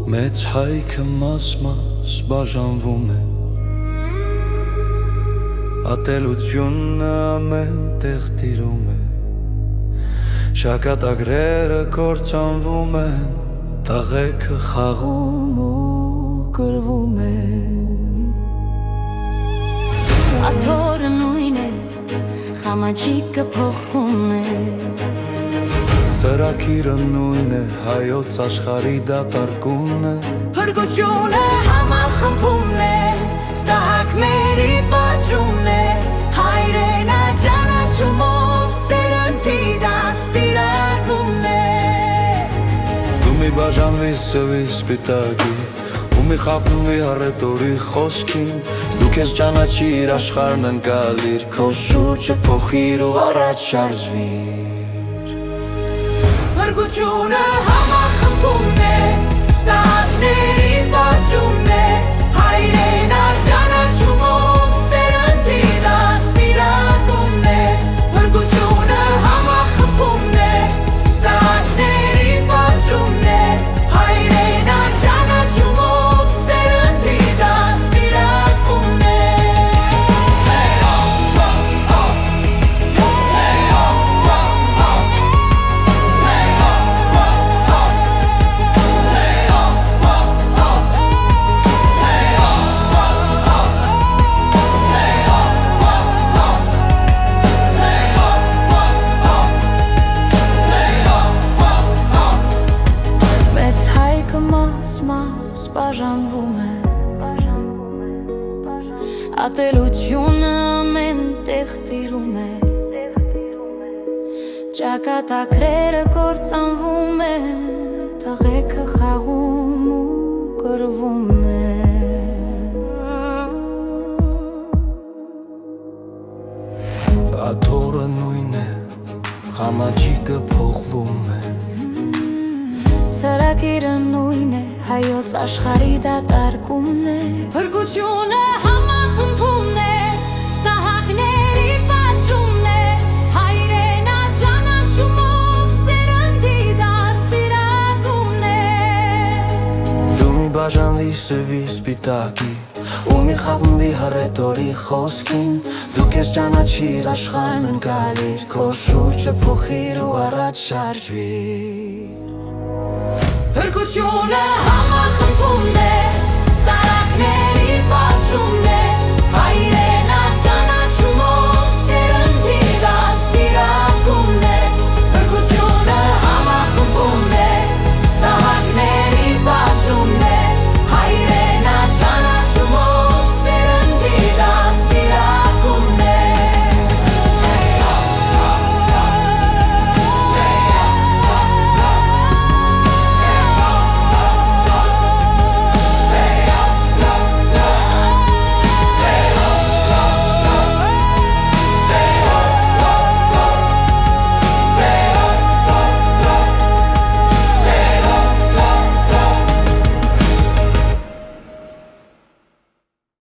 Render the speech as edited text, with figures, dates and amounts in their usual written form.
Մեծ հայքը մաս-մաս բաժանվում է, ատելությունը ամեն տեղ տիրում է, շակատագրերը կործանվում են, տաղեքը խաղում ու կրվում է։ Աթորը նույն է, խամաճիկը փոխվում է, ծրագիրը նույն է, հայոց աշխարհի դատարկումն է, փրկությունը համախմբումն է, ստահակների պատժումն է, հայրենը ճանաչումով սերնդի դաստիարակումն է։ Դու մի բաժանվի սևի սպիտակի, ու մի խաբնվի հառետորի խոսքին, դու քեզ ճանաչիր, աշխարհն ընկալիր, քո շուրջը փոխիր ու առաջ շարժվիր։ Փրկությունը համախմբումն է, ստահակների պատժումն է, հայրենը ճանաչումով սերնդի դաստիարակումն է։ Փրկությունը համախմբումն է, ստահակների պատժումն է, հայրենը ճանաչումով սերնդի դաստիարակումն է։ Բաժանվում է, ատելությունը ամեն տեղ տիրում է, ճակատագրերը կործանվում են, տաղեքը խաղում ու կրվում է։ Աթորը նույն է, խամաճիկը փոխվում է, ծրագիրը նույն է, հայոց աշխարհի դատարկումն է, փրկությունը համախմբումն է, ստահակների պատժումն է, հայրենը ճանաչումով սերնդի դաստիարակումն է։ դու մի բաժանվի սևի սպիտակի, ու մի խաբնվի հառետորի խոսքին, դու քեզ ճանաչիր, աշխարհն ընկալիր, քո շուրջը փոխիր ու առաջ շարժվիր։ Փրկությունը